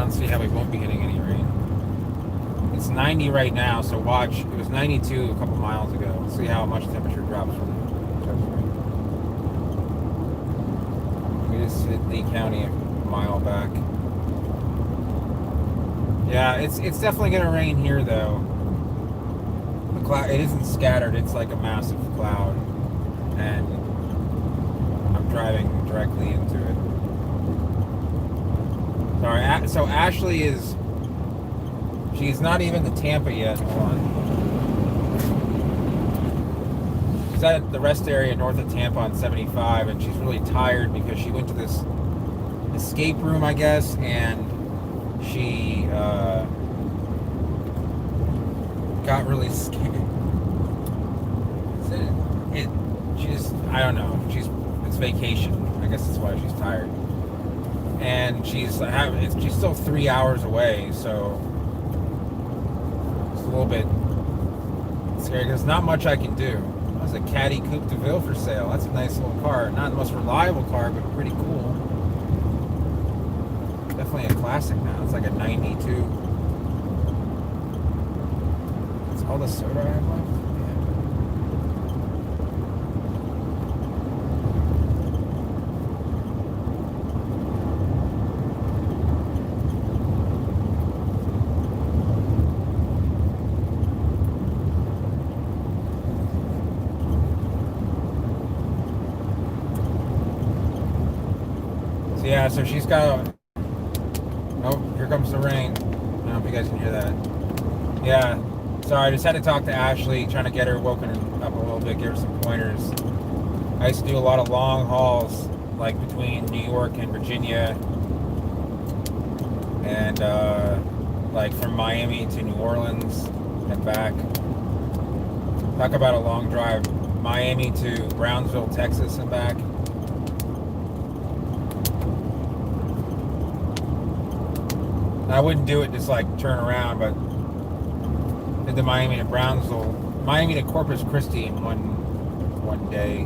around, see how we won't be getting any rain. It's 90 right now, so watch. It was 92 a couple miles ago. Let's see how much temperature drops from we just hit Lee County a mile back. Yeah, it's definitely gonna rain here though. The cloud, it isn't scattered, it's like a massive cloud. And I'm driving directly into it. Sorry, so Ashley is, she's not even to Tampa yet. Hold on. She's at the rest area north of Tampa on 75, and she's really tired because she went to this escape room, I guess, and she got really scared. I don't know. It's vacation. I guess that's why she's tired. And she's still 3 hours away, so it's a little bit scary because not much I can do. That's a Caddy Coupe de Ville for sale. That's a nice little car. Not the most reliable car, but pretty cool. Definitely a classic now. It's like a 92. That's all the soda I have left? Yeah, so she's got. Oh, here comes the rain. I don't know if you guys can hear that. Yeah, sorry, I just had to talk to Ashley, trying to get her woken up a little bit, give her some pointers. I used to do a lot of long hauls, like between New York and Virginia, and like from Miami to New Orleans and back. Talk about a long drive. Miami to Brownsville, Texas, and back. I wouldn't do it just like turn around, but did the Miami to Brownsville, Miami to Corpus Christi in one day.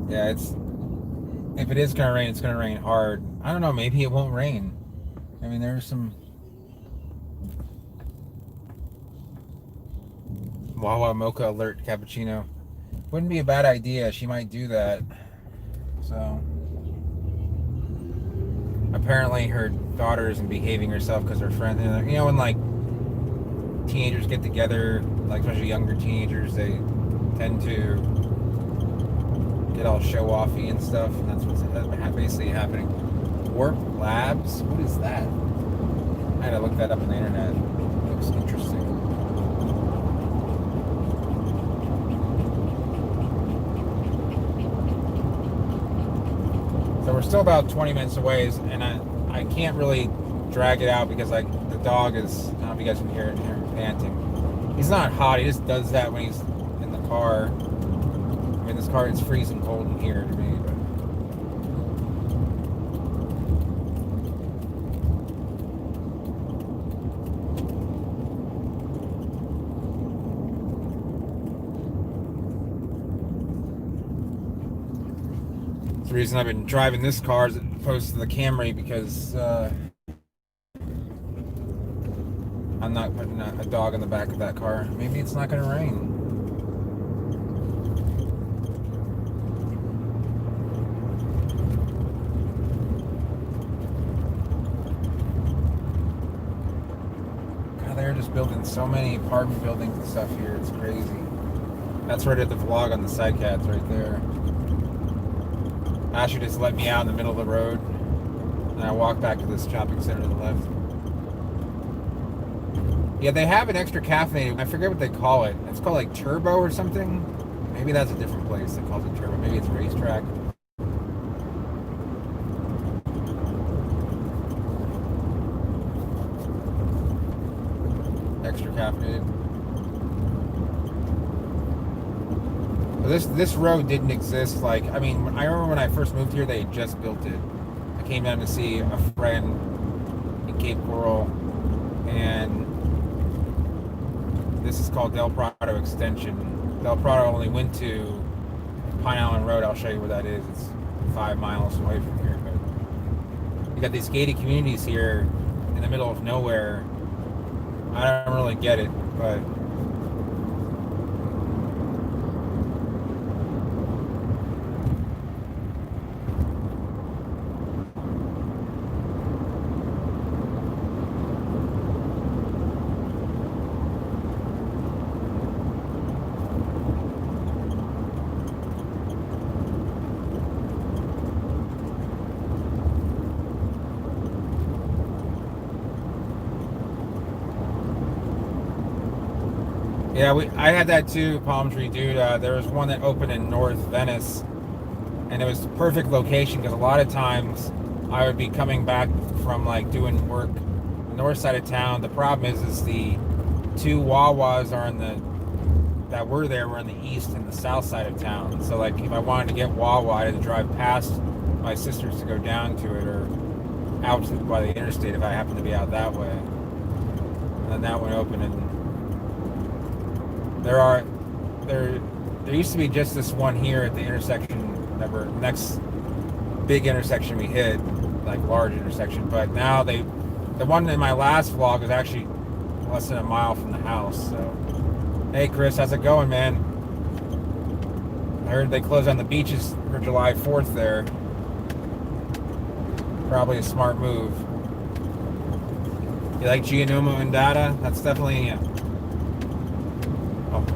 Yeah, if it is gonna rain, it's gonna rain hard. I don't know, maybe it won't rain. I mean, there's some Wawa Mocha Alert Cappuccino. Wouldn't be a bad idea. She might do that. So apparently her daughter isn't behaving herself because her friend, you know, when like teenagers get together, like especially younger teenagers, they tend to get all show offy and stuff. And that's what's basically happening. Warp Labs? What is that? I had to look that up on the internet. It looks interesting. So we're still about 20 minutes away, and I can't really drag it out because like the dog is, I don't know if you guys can hear him panting. He's not hot, he just does that when he's in the car. I mean, this car is freezing cold in here to me, but it's the reason I've been driving this car as opposed to the Camry because I'm not putting a dog in the back of that car. Maybe it's not going to rain. God, they're just building so many apartment buildings and stuff here. It's crazy. That's where I did the vlog on the Sidecats right there. Ashley just let me out in the middle of the road, and I walked back to this shopping center to the left. Yeah, they have an extra caffeinated. I forget what they call it. It's called like Turbo or something. Maybe that's a different place that calls it Turbo. Maybe it's Racetrack. Extra caffeinated. This road didn't exist. Like, I mean, I remember when I first moved here, they had just built it. I came down to see a friend in Cape Coral, and this is called Del Prado Extension. Del Prado only went to Pine Island Road. I'll show you where that is. It's 5 miles away from here. But you got these gated communities here in the middle of nowhere. I don't really get it, but yeah, I had that too, Palm Tree Dude. There was one that opened in North Venice, and it was the perfect location because a lot of times I would be coming back from like doing work north side of town. The problem is the two Wawas are in the that were there were in the east and the south side of town. So like if I wanted to get Wawa, I had to drive past my sister's to go down to it or out by the interstate if I happened to be out that way. And then that one opened, and there used to be just this one here at the intersection that we're next big intersection we hit, like large intersection, but now the one in my last vlog was actually less than a mile from the house. So hey Chris, how's it going, man? I heard they closed on the beaches for July 4th there. Probably a smart move. You like Giacomo Ondata? That's definitely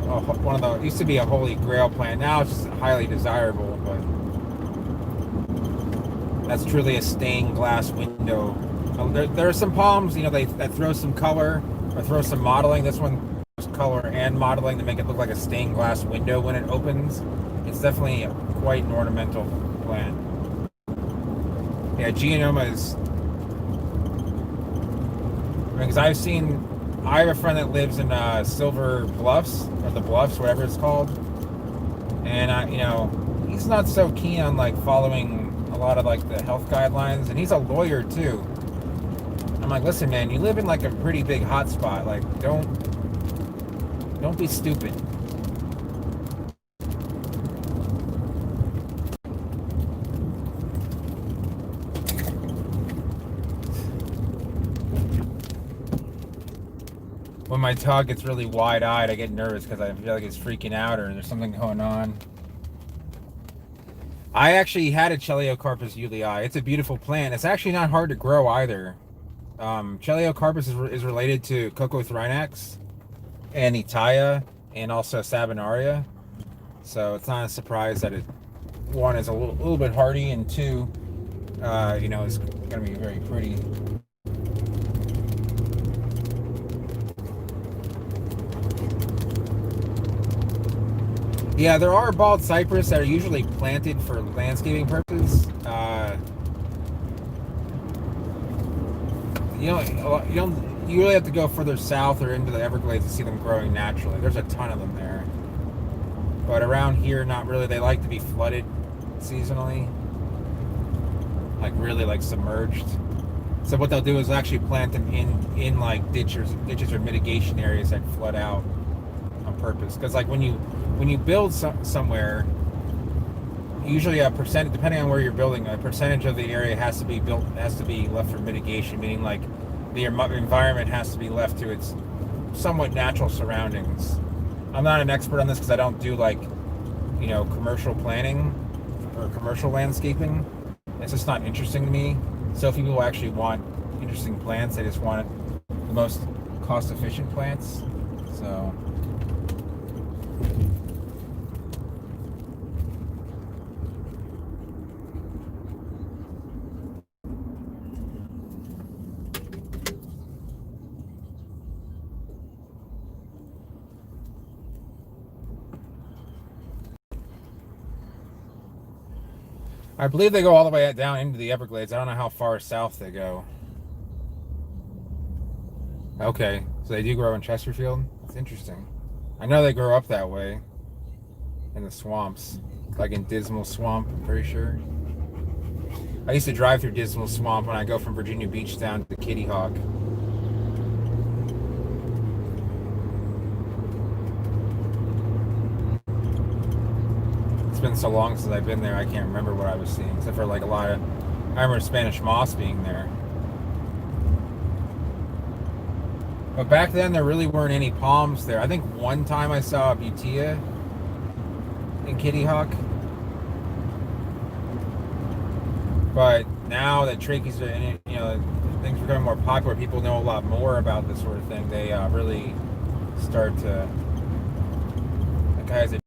one of the, used to be a holy grail plant. Now it's just highly desirable, but that's truly a stained glass window. There are some palms, that throw some color or throw some modeling. This one throws color and modeling to make it look like a stained glass window when it opens. It's definitely quite an ornamental plant. Yeah, Giacomo is, because I have a friend that lives in Silver Bluffs, or the Bluffs, whatever it's called, and he's not so keen on like following a lot of like the health guidelines, and he's a lawyer too. I'm like, listen, man, you live in like a pretty big hot spot. Like, don't be stupid. When my dog gets really wide-eyed, I get nervous because I feel like it's freaking out or there's something going on. I actually had a Cheliocarpus ulei. It's a beautiful plant. It's actually not hard to grow either. Cheliocarpus is related to Cocothrinax and Itaia and also Sabinaria. So it's not a surprise that one is a little bit hardy, and two, it's going to be very pretty. Yeah, there are bald cypress that are usually planted for landscaping purposes. You really have to go further south or into the Everglades to see them growing naturally. There's a ton of them there. But around here, not really. They like to be flooded seasonally. Like really like submerged. So what they'll do is actually plant them in like ditches or mitigation areas that flood out on purpose. Because like when you build somewhere, usually a percent, depending on where you're building, a percentage of the area has to be left for mitigation, meaning like the environment has to be left to its somewhat natural surroundings. I'm not an expert on this because I don't do like, commercial planning or commercial landscaping. It's just not interesting to me. So if people actually want interesting plants, they just want the most cost-efficient plants. So. I believe they go all the way down into the Everglades. I don't know how far south they go. Okay, so they do grow in Chesterfield? That's interesting. I know they grow up that way in the swamps, like in Dismal Swamp, I'm pretty sure. I used to drive through Dismal Swamp when I go from Virginia Beach down to Kitty Hawk. It's been so long since I've been there, I can't remember what I was seeing, except for like a lot of, I remember Spanish moss being there. But back then, there really weren't any palms there. I think one time I saw a butea in Kitty Hawk. But now that trachees are in it, things are becoming more popular. People know a lot more about this sort of thing. They really start to. That guy has a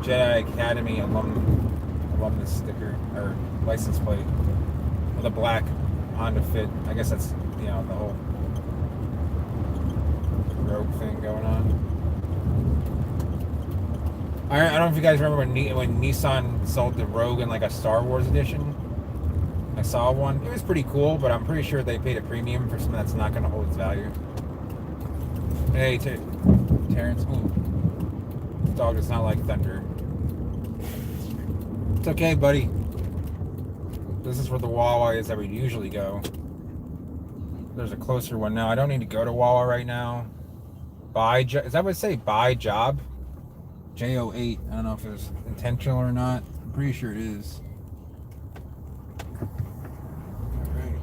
Jedi Academy alumnus sticker or license plate with a black Honda Fit. I guess that's the whole rogue thing going on. I don't know if you guys remember when Nissan sold the Rogue in like a Star Wars edition. I saw one. It was pretty cool, but I'm pretty sure they paid a premium for something that's not going to hold its value. Hey, Terrence. Ooh. This dog does not like thunder. It's okay, buddy. This is where the Wawa is that we usually go. There's a closer one now. I don't need to go to Wawa right now. Is that what it say? Buy job? J08. I don't know if it was intentional or not. I'm pretty sure it is. Alright.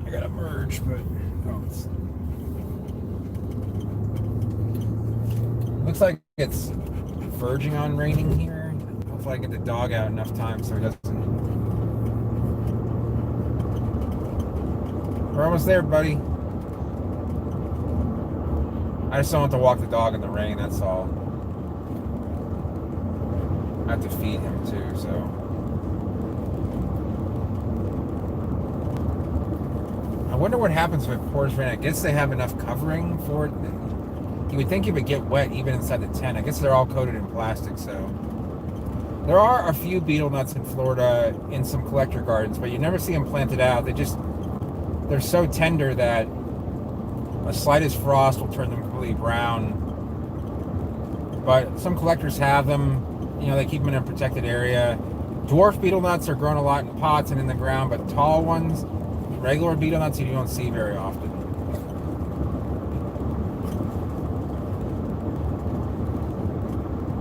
I gotta merge, but looks like it's verging on raining here. Hopefully I get the dog out enough time so he doesn't. We're almost there, buddy. I just don't want to walk the dog in the rain, that's all. I have to feed him too, so. I wonder what happens if it pours rain. I guess they have enough covering for it. You would think it would get wet even inside the tent. I guess they're all coated in plastic, so. There are a few beetle nuts in Florida in some collector gardens, but you never see them planted out. They're so tender that a slightest frost will turn them completely brown. But some collectors have them. They keep them in a protected area. Dwarf beetle nuts are grown a lot in pots and in the ground, but tall ones, regular beetle nuts, you don't see very often.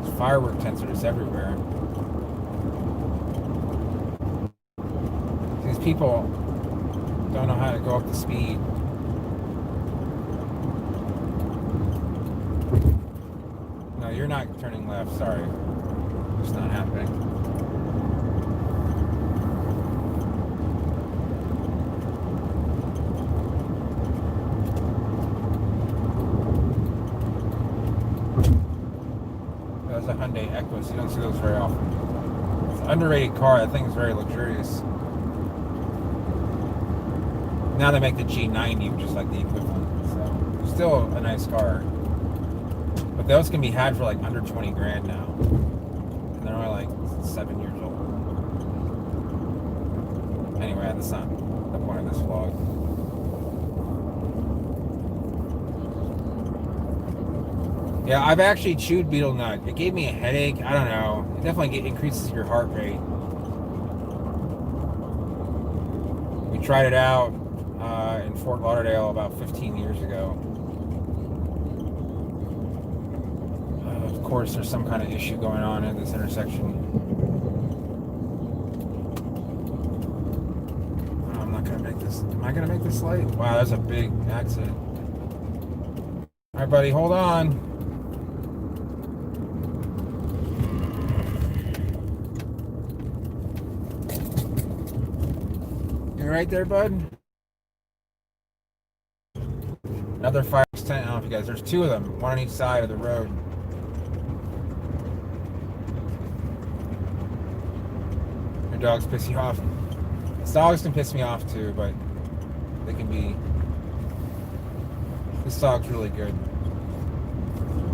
There's firework tents are just everywhere. These people don't know how to go up the speed. No, you're not turning left, sorry. It's not happening. That's a Hyundai Equus. You don't see those very often. It's an underrated car. That thing is very luxurious. Now they make the G90, which is like the equivalent. So still a nice car. But those can be had for like under 20 grand now. And they're only like 7 years old. Anyway, that's not the point of this vlog. Yeah, I've actually chewed beetle nut. It gave me a headache. I don't know. It definitely increases your heart rate. We tried it out in Fort Lauderdale about 15 years ago. Of course, there's some kind of issue going on at this intersection. Oh, I'm not gonna make this. Am I gonna make this light? Wow, that's a big accident. All right, buddy, hold on. You right there, bud? Another fire tent. I don't know if you guys. There's two of them, one on each side of the road. Your dogs piss you off. Dogs can piss me off too, but they can be. This dog's really good.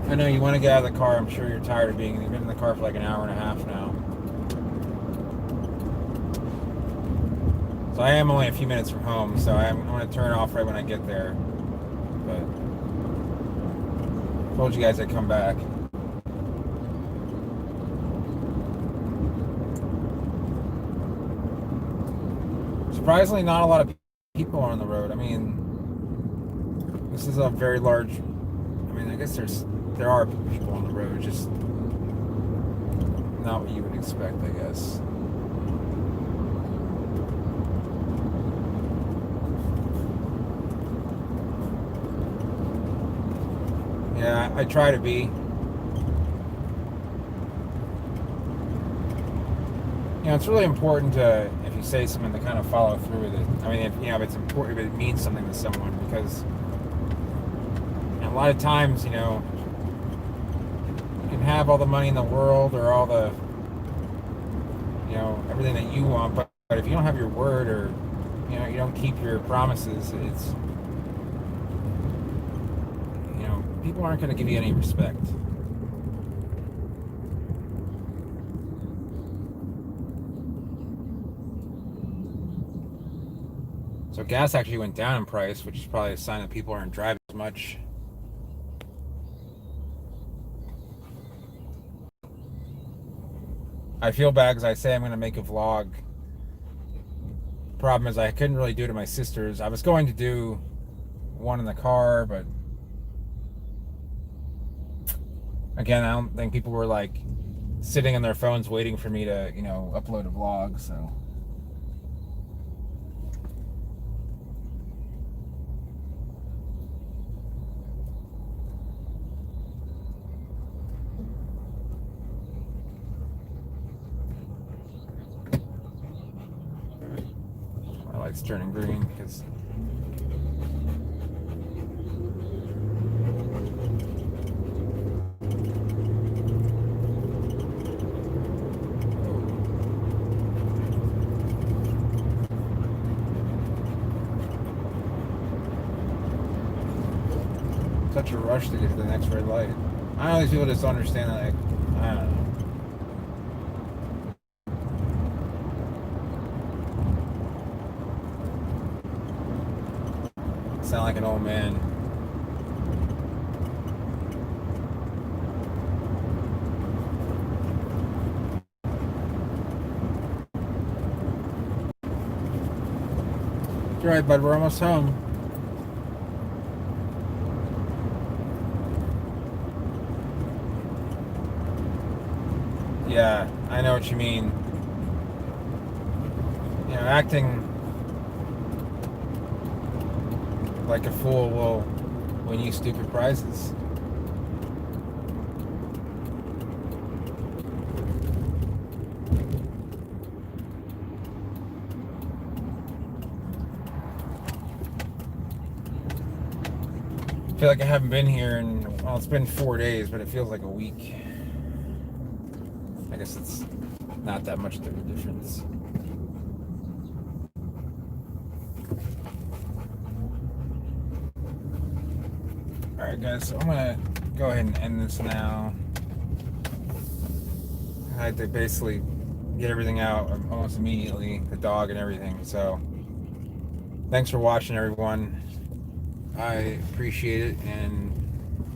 I know you want to get out of the car. I'm sure you're tired of being. You've been in the car for like an hour and a half now. So I am only a few minutes from home, so I'm going to turn off right when I get there. But told you guys I'd come back. Surprisingly, not a lot of people on the road. I mean, this is a very large. I mean, I guess there are people on the road. Just not what you would expect, I guess. Yeah, I try to be. It's really important to, if you say something, to kind of follow through with it. I mean, if it's important, if it means something to someone, because a lot of times, you can have all the money in the world or all the, everything that you want, but if you don't have your word, or, you don't keep your promises, it's, people aren't going to give you any respect. So gas actually went down in price, which is probably a sign that people aren't driving as much. I feel bad because I say I'm going to make a vlog. Problem is I couldn't really do it to my sisters. I was going to do one in the car, but again, I don't think people were like sitting on their phones waiting for me to, upload a vlog, so. My light's turning green because such a rush to get to the next red light. I always people just don't understand that. I don't know. Sound like an old man. You're right, bud. We're almost home. Yeah, I know what you mean. Acting like a fool will win you stupid prizes. I feel like I haven't been here in, well, it's been 4 days, but it feels like a week. I guess it's not that much of a difference. Alright guys, so I'm gonna go ahead and end this now. I had to basically get everything out almost immediately, the dog and everything, so thanks for watching, everyone. I appreciate it, and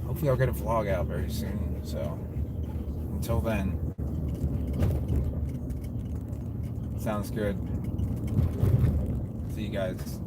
hopefully I'll get a vlog out very soon, so until then, sounds good. See you guys.